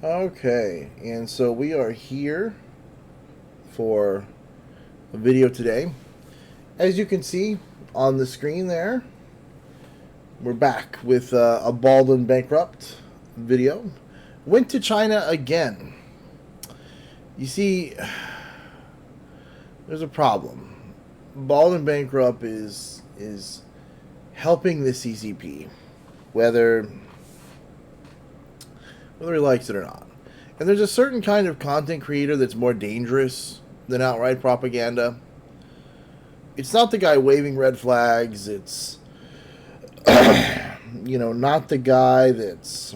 Okay, and so we are here for a video today. As you can see on the screen there, we're back with a Bald and Bankrupt video. Went to China again. You see, there's a problem. Bald and Bankrupt is helping the CCP, whether he likes it or not. And there's a certain kind of content creator that's more dangerous than outright propaganda. It's not the guy waving red flags. It's, not the guy that's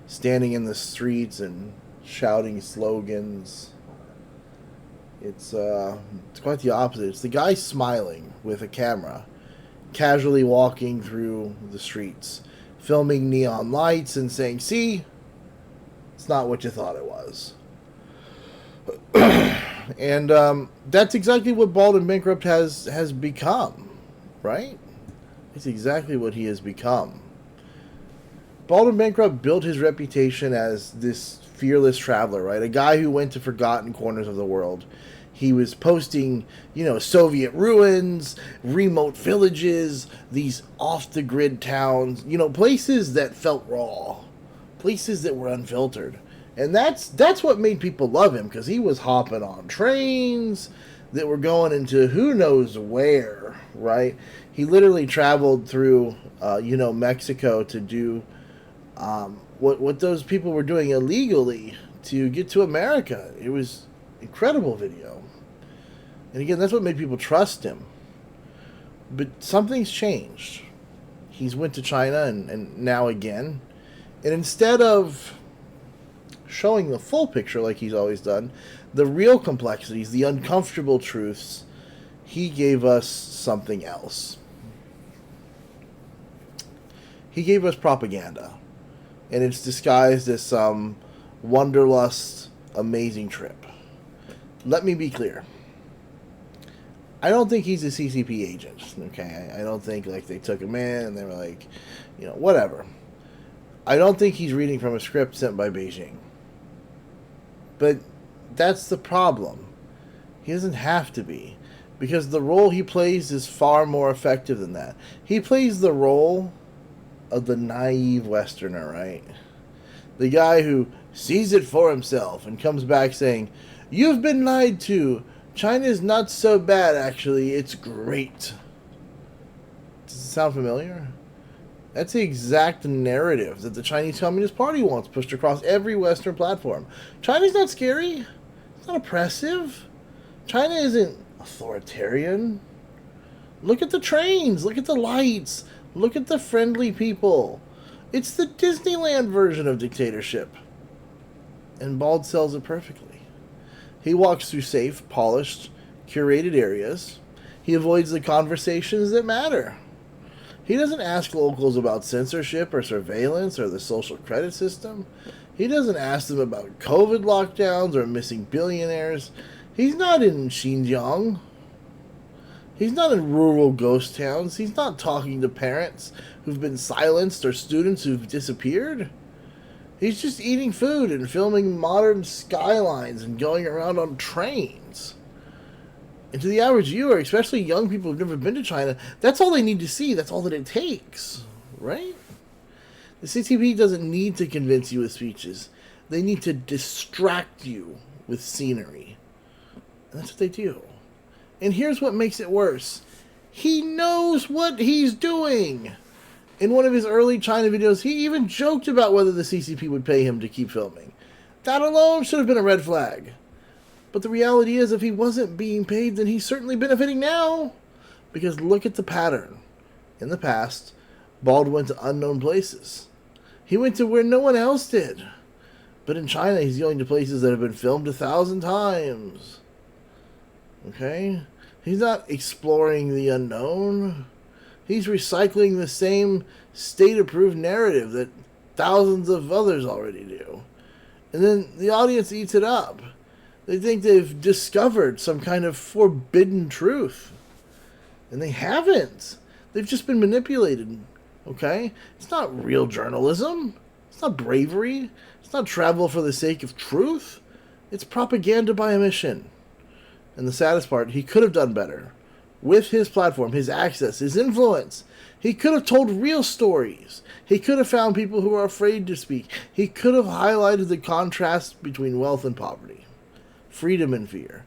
standing in the streets and shouting slogans. It's quite the opposite. It's the guy smiling with a camera, casually walking through the streets, filming neon lights and saying, "See, it's not what you thought it was." And that's exactly what Bald and Bankrupt has become, right? It's exactly what he has become. Bald and Bankrupt built his reputation as this fearless traveler, right? A guy who went to forgotten corners of the world. He was posting, Soviet ruins, remote villages, these off-the-grid towns, places that felt raw, places that were unfiltered. And that's what made people love him, because he was hopping on trains that were going into who knows where, right? He literally traveled through, Mexico to do what those people were doing illegally to get to America. It was incredible video. And again, that's what made people trust him. But something's changed. He's went to China and now again. And instead of showing the full picture like he's always done, the real complexities, the uncomfortable truths, he gave us something else. He gave us propaganda. And it's disguised as some wanderlust, amazing trip. Let me be clear. I don't think he's a CCP agent, okay? I don't think, they took him in and they were like, whatever. I don't think he's reading from a script sent by Beijing. But that's the problem. He doesn't have to be, because the role he plays is far more effective than that. He plays the role of the naive Westerner, right? The guy who sees it for himself and comes back saying, "You've been lied to. China's not so bad, actually. It's great." Does it sound familiar? That's the exact narrative that the Chinese Communist Party wants pushed across every Western platform. China's not scary. It's not oppressive. China isn't authoritarian. Look at the trains. Look at the lights. Look at the friendly people. It's the Disneyland version of dictatorship. And Bald sells it perfectly. He walks through safe, polished, curated areas. He avoids the conversations that matter. He doesn't ask locals about censorship or surveillance or the social credit system. He doesn't ask them about COVID lockdowns or missing billionaires. He's not in Xinjiang. He's not in rural ghost towns. He's not talking to parents who've been silenced or students who've disappeared. He's just eating food and filming modern skylines and going around on trains. And to the average viewer, especially young people who've never been to China, that's all they need to see. That's all that it takes, right? The CCP doesn't need to convince you with speeches. They need to distract you with scenery. And that's what they do. And here's what makes it worse. He knows what he's doing. In one of his early China videos, he even joked about whether the CCP would pay him to keep filming. That alone should have been a red flag. But the reality is, if he wasn't being paid, then he's certainly benefiting now. Because look at the pattern. In the past, Bald went to unknown places. He went to where no one else did. But in China, he's going to places that have been filmed 1,000 times. Okay? He's not exploring the unknown. He's recycling the same state-approved narrative that thousands of others already do. And then the audience eats it up. They think they've discovered some kind of forbidden truth. And they haven't. They've just been manipulated. Okay? It's not real journalism. It's not bravery. It's not travel for the sake of truth. It's propaganda by omission. And the saddest part, he could have done better. With his platform, his access, his influence, he could have told real stories. He could have found people who are afraid to speak. He could have highlighted the contrast between wealth and poverty, freedom and fear,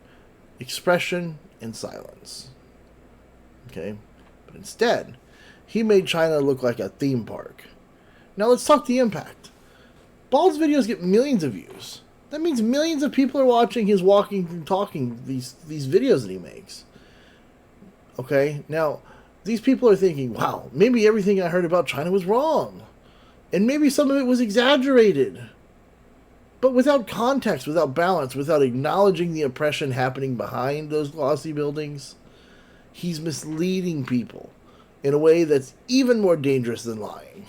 expression and silence. Okay? But instead, he made China look like a theme park. Now let's talk the impact. Bald's videos get millions of views. That means millions of people are watching his walking and talking, these videos that he makes. Okay? Now, these people are thinking, wow, maybe everything I heard about China was wrong. And maybe some of it was exaggerated. But without context, without balance, without acknowledging the oppression happening behind those glossy buildings, he's misleading people in a way that's even more dangerous than lying.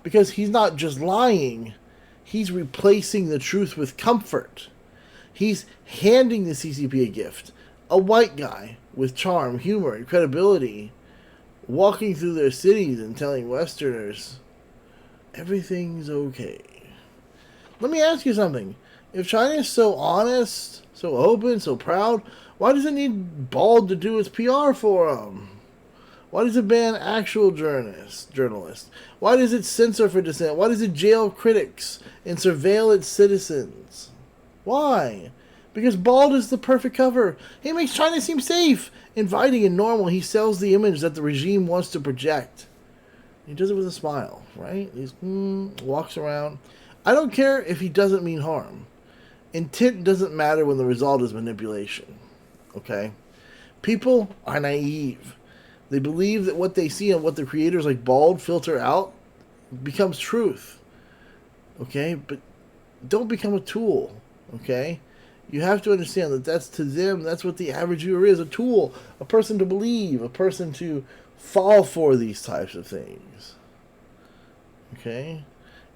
Because he's not just lying, he's replacing the truth with comfort. He's handing the CCP a gift. A white guy with charm, humor, and credibility, walking through their cities and telling Westerners, everything's okay. Let me ask you something. If China is so honest, so open, so proud, why does it need Bald to do its PR for them? Why does it ban actual journalists? Why does it censor for dissent? Why does it jail critics and surveil its citizens? Why? Because Bald is the perfect cover. He makes China seem safe, inviting and normal. He sells the image that the regime wants to project. He does it with a smile, right? He walks around. I don't care if he doesn't mean harm. Intent doesn't matter when the result is manipulation. Okay? People are naive. They believe that what they see and what the creators like Bald filter out becomes truth. Okay? But don't become a tool. Okay? You have to understand that that's to them, that's what the average viewer is, a tool, a person to believe, a person to fall for these types of things. Okay?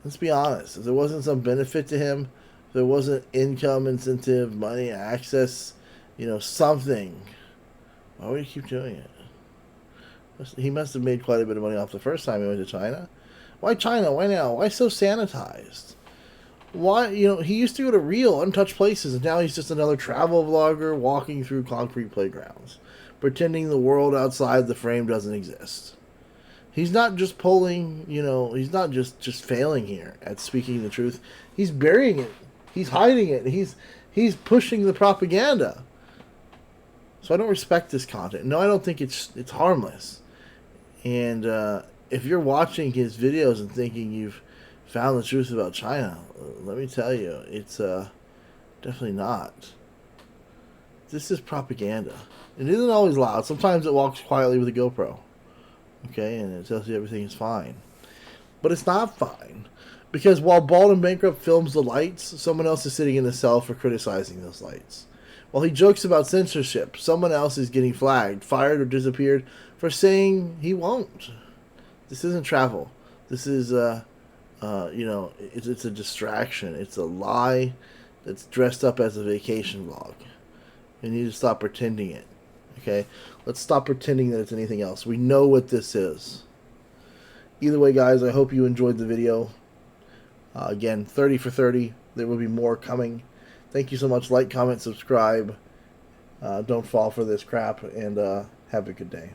Let's be honest. If there wasn't some benefit to him, if there wasn't income, incentive, money, access, something, why would he keep doing it? He must have made quite a bit of money off the first time he went to China. Why China? Why now? Why so sanitized? Why, he used to go to real, untouched places, and now he's just another travel vlogger walking through concrete playgrounds, pretending the world outside the frame doesn't exist. He's not just pulling, he's not just failing here at speaking the truth. He's burying it. He's hiding it. He's pushing the propaganda. So I don't respect this content. No, I don't think it's harmless. And if you're watching his videos and thinking you've found the truth about China, let me tell you, it's definitely not. This is propaganda. It isn't always loud. Sometimes it walks quietly with a GoPro. Okay, and it tells you everything is fine. But it's not fine. Because while Bald and Bankrupt films the lights, someone else is sitting in the cell for criticizing those lights. While he jokes about censorship, someone else is getting flagged, fired, or disappeared for saying he won't. This isn't travel. This is, it's a distraction. It's a lie that's dressed up as a vacation vlog. You need to stop pretending it. Okay? Let's stop pretending that it's anything else. We know what this is. Either way, guys, I hope you enjoyed the video. Again, 30 for 30. There will be more coming. Thank you so much. Like, comment, subscribe. Don't fall for this crap, and have a good day.